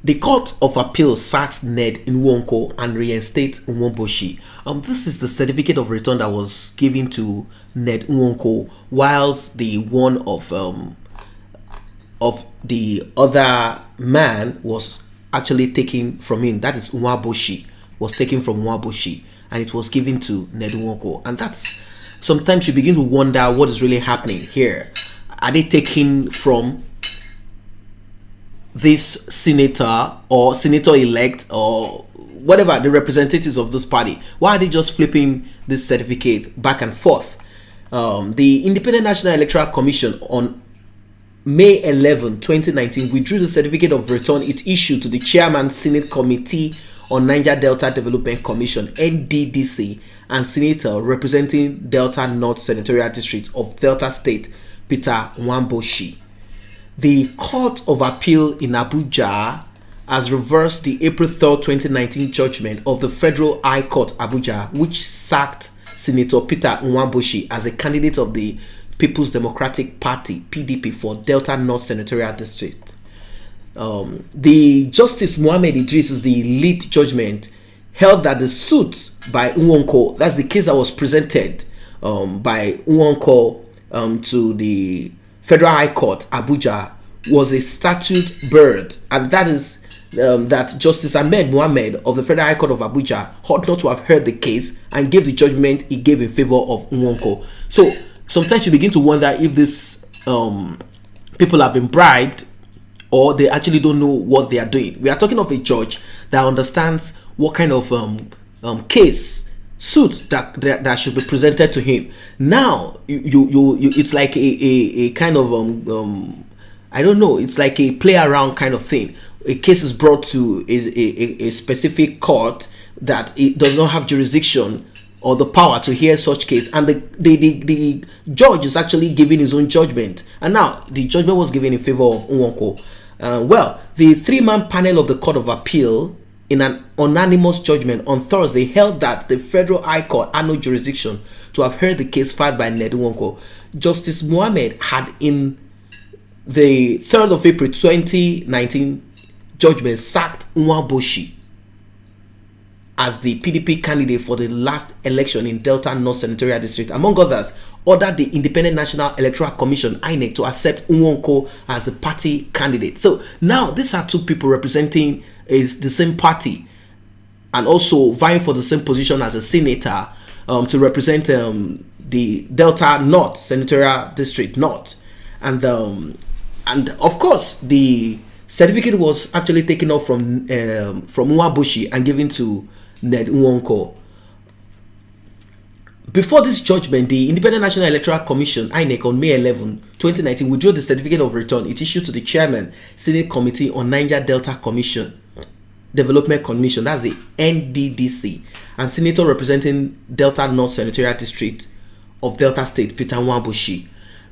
The Court of Appeal sacks Ned Nwoko and reinstates Nwoboshi. This is the certificate of return that was given to Ned Nwoko, whilst the one of the other man was actually taken from him. That is Nwoboshi, was taken from Nwoboshi, and it was given to Ned Nwoko. And that's, sometimes you begin to wonder what is really happening here. Are they taking from this senator or senator-elect or whatever, the representatives of this party? Why are they just flipping this certificate back and forth? The Independent National Electoral Commission on May 11, 2019 withdrew the certificate of return it issued to the Chairman Senate Committee on Niger Delta Development Commission (NDDC) and Senator representing Delta North Senatorial District of Delta State, Peter Nwoboshi. The Court of Appeal in Abuja has reversed the April 3, 2019 judgment of the Federal High Court Abuja, which sacked Senator Peter Nwoboshi as a candidate of the People's Democratic Party (PDP) for Delta North Senatorial District. The Justice Mohammed Idris is the lead judgment, held that the suit by Nwoko, that's the case that was presented by Nwoko to the Federal High Court Abuja, was a statute bird, and that is that Justice Ahmed Mohammed of the Federal High Court of Abuja ought not to have heard the case and gave the judgment he gave in favor of Nwoko. So sometimes you begin to wonder if these people have been bribed or they actually don't know what they are doing. We are talking of a judge that understands what kind of suit that should be presented to him. Now you it's like a kind of I don't know, it's like a play around kind of thing. A case is brought to a specific court that it does not have jurisdiction or the power to hear such case, and the judge is actually giving his own judgment, and now the judgment was given in favor of Nwoko. Well, the three-man panel of the Court of Appeal, in an unanimous judgment on Thursday, held that the Federal High Court had no jurisdiction to have heard the case filed by Ned Nwoko. Justice Mohammed had, in the 3rd of April 2019 judgment, sacked Nwoboshi as the PDP candidate for the last election in Delta North Senatorial District. Among others, ordered the Independent National Electoral Commission (INEC) to accept Nwoko as the party candidate. So now these are two people representing the same party and also vying for the same position as a senator to represent the Delta North Senatorial District North, and of course the certificate was actually taken off from Nwoboshi and given to Ned Nwoko. Before this judgment, the Independent National Electoral Commission (INEC) on May 11, 2019 withdrew the certificate of return it issued to the Chairman Senate Committee on Niger Delta Development Commission, that's the NDDC, and Senator representing Delta North Senatorial District of Delta State, Peter Nwoboshi.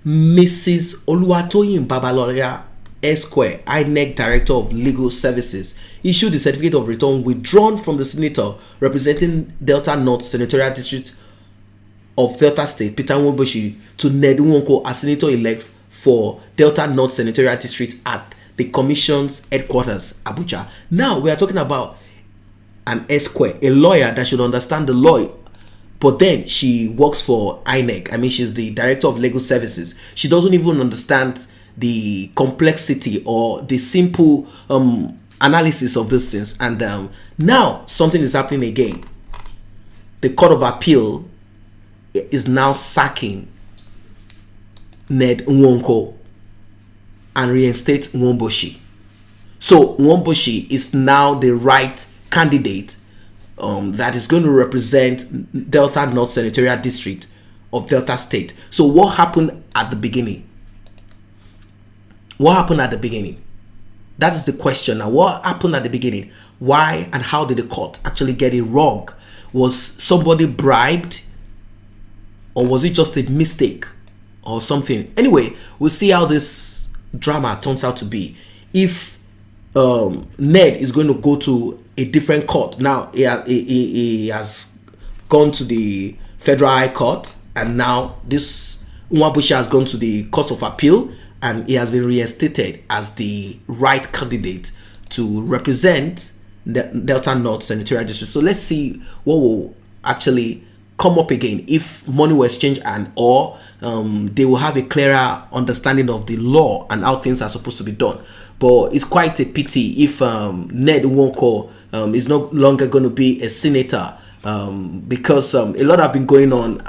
Mrs. Oluwatoyin Babalola Esquire, INEC Director of Legal Services, issued the certificate of return withdrawn from the senator representing Delta North Senatorial District of Delta State, Peter Nwoboshi, to Ned Nwoko as senator-elect for Delta North Senatorial District at the Commission's headquarters, Abuja. Now we are talking about an Esquire, a lawyer that should understand the law, but then she works for INEC. I mean, she's the Director of Legal Services. She doesn't even understand the complexity or the simple analysis of these things. And now something is happening again. The Court of Appeal is now sacking Ned Nwoko and reinstates Nwoboshi. So Nwoboshi is now the right candidate that is going to represent Delta North Senatorial District of Delta State. So what happened at the beginning? What happened at the beginning? That is the question. Now, what happened at the beginning? Why and how did the court actually get it wrong? Was somebody bribed? Or was it just a mistake or something? Anyway, we'll see how this drama turns out to be. If Ned is going to go to a different court. Now, he has gone to the Federal High Court, and now this Nwoboshi has gone to the Court of Appeal, and he has been reinstated as the right candidate to represent the Delta North Senatorial District. So let's see what will actually come up again if money will exchange, and or they will have a clearer understanding of the law and how things are supposed to be done. But it's quite a pity if Ned Nwoko is no longer going to be a senator, because a lot have been going on.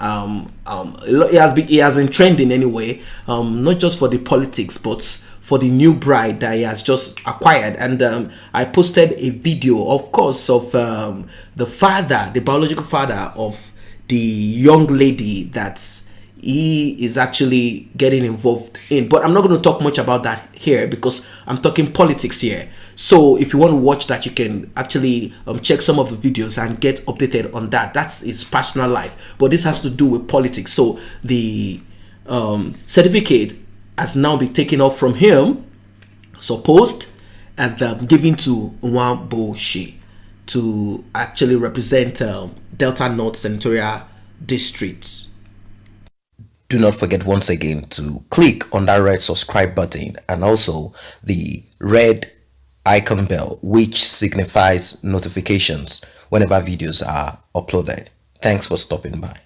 It has been trending anyway, not just for the politics, but for the new bride that he has just acquired. And I posted a video, of course, of the father, the biological father of the young lady that he is actually getting involved in. But I'm not going to talk much about that here because I'm talking politics here. So if you want to watch that, you can actually check some of the videos and get updated on that. That's his personal life, but this has to do with politics. So the certificate has now been taken off from him, supposed, and given to Nwoboshi to actually represent Delta North Senatorial Districts. Do not forget once again to click on that red subscribe button and also the red icon bell, which signifies notifications whenever videos are uploaded. Thanks for stopping by.